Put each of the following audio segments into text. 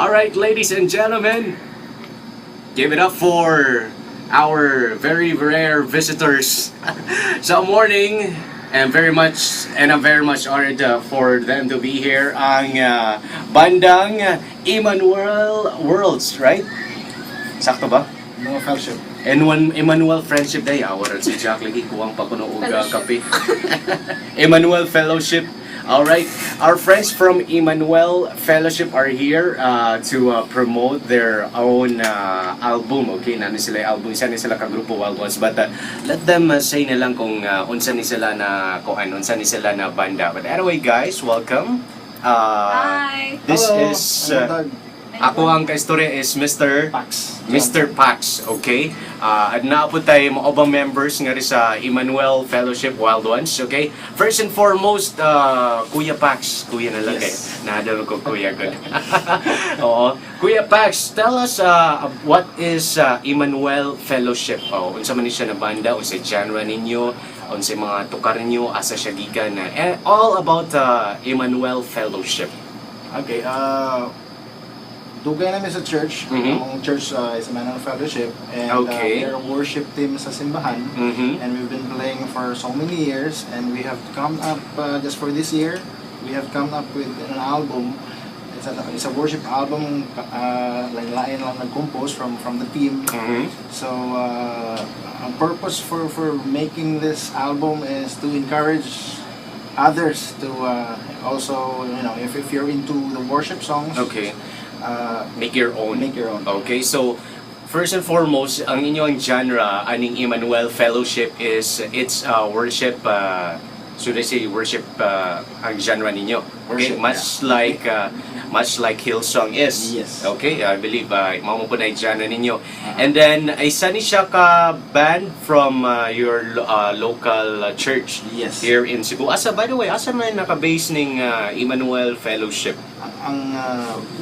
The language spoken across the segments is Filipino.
Alright, ladies and gentlemen, give it up for our very rare visitors sa morning. And I'm very much honored for them to be here. Ang bandang Emmanuel Worlds, right? Sakto ba? Mga fellowship. Emmanuel Friendship Day. Awaran si Jack lagi kuwang pakunoog kape. Emmanuel Fellowship. Alright, our friends from Emmanuel Fellowship are here to promote their own album. Okay, nani sila yung album, isa ni sila ka grupo Wild Ones, but let them say na lang kung unsa ni sila na unsa ni sila na banda. But anyway, guys, welcome. Hi. This Hello. is Doug. ako ang kaistorya is Mr. Pax. Mr. Pax, okay? At naapod tayo mga obang members nga rin sa Emmanuel Fellowship Wild Ones, okay? First and foremost, Kuya Pax. Kuya na lang kayo. Nahadalo ko Kuya, good. Oo. Kuya Pax, tell us what is Emmanuel Fellowship? Unsa man ni siya na banda, unsa genre ninyo, unsa mga tukar ninyo, asa siya gikan, and all about Emmanuel Fellowship. Okay, dugay namin sa church. Mhm. Ang church is Emmanuel Fellowship. And Okay. we are a worship team sa simbahan. Mhm. And we've been playing for so many years. And we have come up, just for this year, we have come up with an album. It's a worship album, lain lang nag-compose from the team. Mhm. So, ang purpose for making this album is to encourage others to also, if you're into the worship songs, Okay. Make your own. make your own. Okay, so first and foremost, ang inyong genre aning Emmanuel Fellowship is it's worship. Should I say worship ang genre ninyo? Okay, Worship, much like Hillsong is. Yes. Okay, I believe mao mo po na yung genre ninyo. And then isa ni siya ka band from your local church Yes. here in Cebu. Asa, by the way, asa man naka-base ning Emmanuel Fellowship? Ang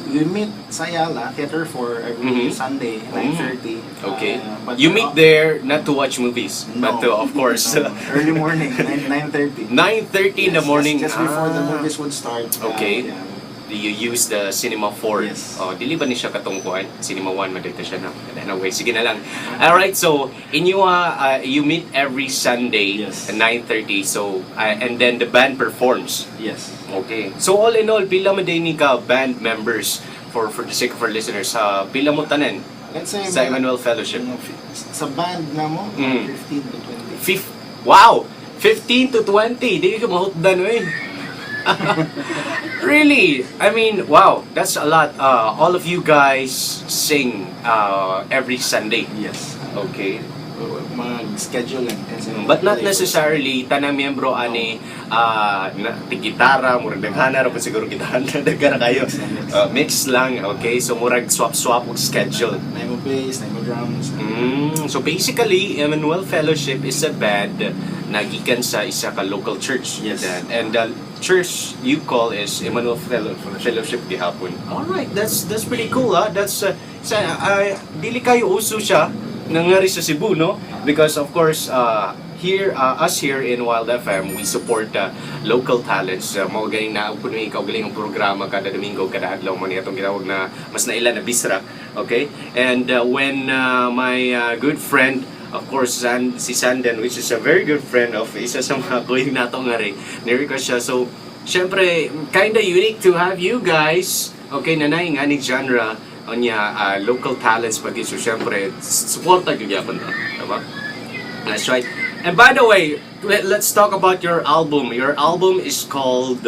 we meet sa Ayala Theater for every Mhm. Sunday, 9:30. Okay. But You meet there not to watch movies, but to, of course, No, early morning, 9:30. 9:30 in the morning. Just before the Ah. movies would start. Okay. Yeah. You use the Cinema 4. Yes. Dili ba ni siya katungkuan? Cinema 1, madagta siya na. Anyway, sige na lang. Alright, so, you meet every Sunday Yes. at 9:30, so, and then the band performs. Yes. Okay. So, all in all, pila mo din ni ka band members for the sake of our listeners? Pila mo tanan Let's say sa Emmanuel Fellowship? sa band na mo, Mm. 15 to 20. Wow! 15 to 20! Di ka mahutdan eh. Really? I mean, wow, that's a lot. All of you guys sing every Sunday. Yes. Okay. Mag-schedule lang. Kasi But not necessarily tanang miyembro ani tigitara, murag daghana ra po siguro gitahan daghana kayo. Mix lang, okay? So murag swap og schedule. Na mo bass, na mo drums. So basically, Emmanuel Fellowship is a band na gikan sa isa ka local church. Yes. And the church you call is Emmanuel Fellowship gihapon. Alright, that's pretty cool, ha? That's dili kayo uso siya nangari sa Cebu, no? Because of course, us here in Wild FM, we support local talents. Mga galing na ikaw galing ang programa kada Domingo, kada adlaw man itong ginawag na mas naila na bisra. Okay? And when my good friend, of course, si Sandan, which is a very good friend of isa sa mga kuya nato nga rin, ni-request siya. So, syempre, kinda unique to have you guys, okay, nanay nga ni genre, niya, local talents pag so syempre, supporta yun yapon na. Diba? That's right. And by the way, let's talk about your album. Your album is called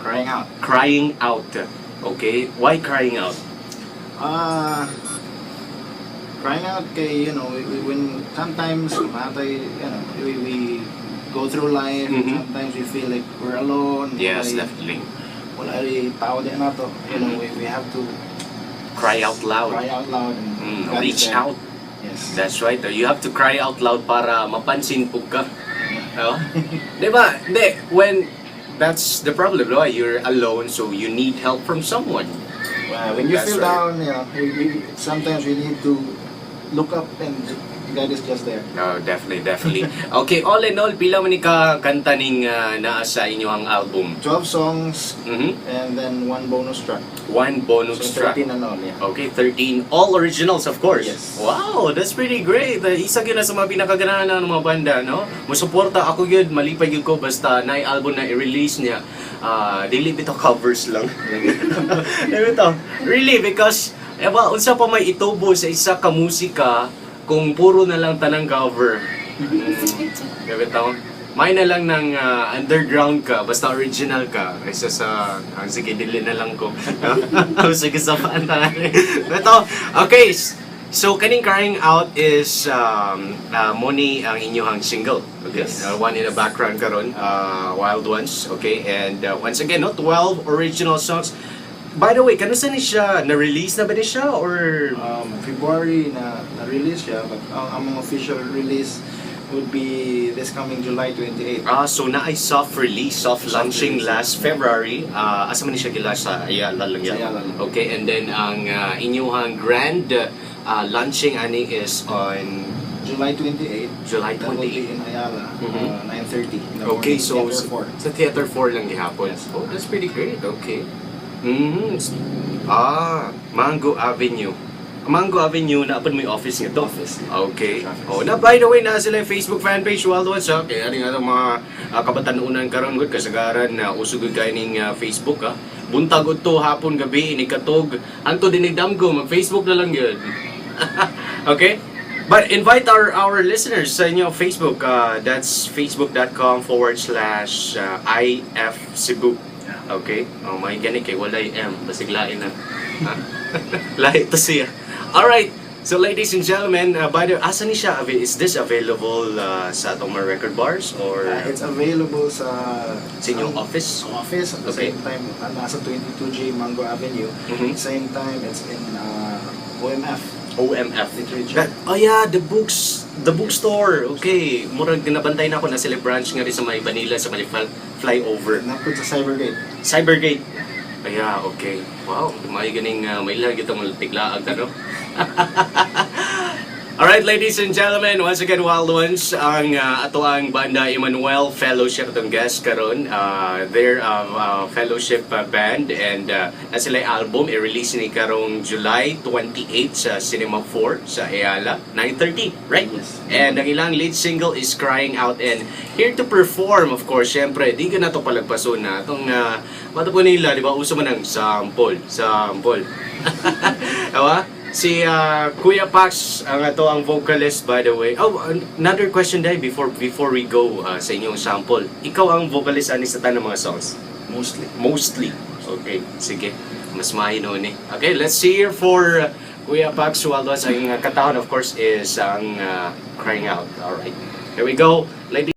Crying Out. Crying Out. Okay? Why Crying Out? Crying out kay, when sometimes we go through life, Mhm. sometimes we feel like we're alone. Yes, wala- definitely. Wala rin tao din na to. We have to Cry out loud. cry out loud and God is Reach there. out. Yes. That's right. You have to cry out loud para mapansin po ka. Oh? Diba? Hindi. That's the problem, no? You're alone, so you need help from someone. When you That's feel right. down, sometimes we need to look up and God is just there. Oh, definitely, definitely. Okay, all in all, pila man ka kanta ning naa sa inyong album? 12 songs Mhm. and then one bonus track. One bonus So track. 13 and all, yeah. Okay, 13. All originals, of course. Yes. Wow, that's pretty great. Isa yun na sa mga pinakaganahan ng mga banda, no? Musuporta ako yun, malipay yun ko, basta na album na i-release niya. Dili bito covers lang. Bito. Really, because, unsa pa may itubo sa isa ka musika kung puro na lang tanang cover. Bito. May na lang ng underground ka, basta original ka. Kaysa sa, sige, dili na lang ko. Sige, sa paan. Ito, okay. So, kaning Crying Out is Moni ang inyong single. Okay? Yes. One in the background karon, Wild Ones. Okay? And once again, no, 12 original songs. By the way, kanusta ni siya? Na-release na ba ni siya? Or... February na-release siya, but ang official release would be this coming July 28. So na ay soft release, soft launching release. last February. Asa man ni siya gila sa Ayala lang yan. Sa Ayala lang. Okay, and then ang inyong grand launching ani is on July 28. July That will be 28. in Ayala, Mhm. 9:30 in the Okay, morning, so Theater 4. sa Theater 4 lang gihapon. Yes. Oh, that's pretty great. Okay. Mango Avenue. Mango Avenue, naapod mo yung office nito. Office. Okay. Office. Oh, na by the way, na sila yung Facebook fanpage Wild Ones, ha? Kaya rin nga mga kabatanunan karon gud kasagaran na usugod kayo ning Facebook, ha? Buntag to hapon gabi inikatog anto dinigdamgo mag-Facebook na lang yun. Okay? But invite our listeners sa inyo Facebook. That's facebook.com/IF Cebu. Okay? Oh, may gani kay walay M. Basiglain na. Ha? Lahi to siya. Alright. So ladies and gentlemen, by the way, asa ni siya? Is this available sa atong mga record bars? Or It's available sa inyong office? office at the Okay. same time nasa 22G Mango Avenue. Mhm. Same time it's in OMF. OMF. Literature. Oh yeah, the bookstore. Okay, murag ginabantay na ako na sila branch nga rin sa may Manila sa may flyover. Napod sa Cybergate. Cybergate. Yeah, okay. Wow, may ganing may lagi itong tiglaag ano. Alright, ladies and gentlemen, once again, Wild Ones, ang ato ang banda Emmanuel Fellowship itong guest karon. They're a fellowship band and na sila album i-release ni karong July 28 sa Cinema 4 sa Ayala, 9:30, right? Yes. And ang ilang lead single is Crying Out, and here to perform, of course, syempre, di ka na ito palagpason na itong mata po nila, di ba, uso man ng sample. Diba? Si Kuya Pax ang ato ang vocalist, by the way. Oh, another question dahil before we go sa inyong sample. Ikaw ang vocalist ani sa tanang mga songs? Mostly. Okay, sige. Mas mahino ni. Okay, let's see here for Kuya Pax Waldo. Ang katahon, of course, is ang Crying Out. Alright. Here we go, ladies.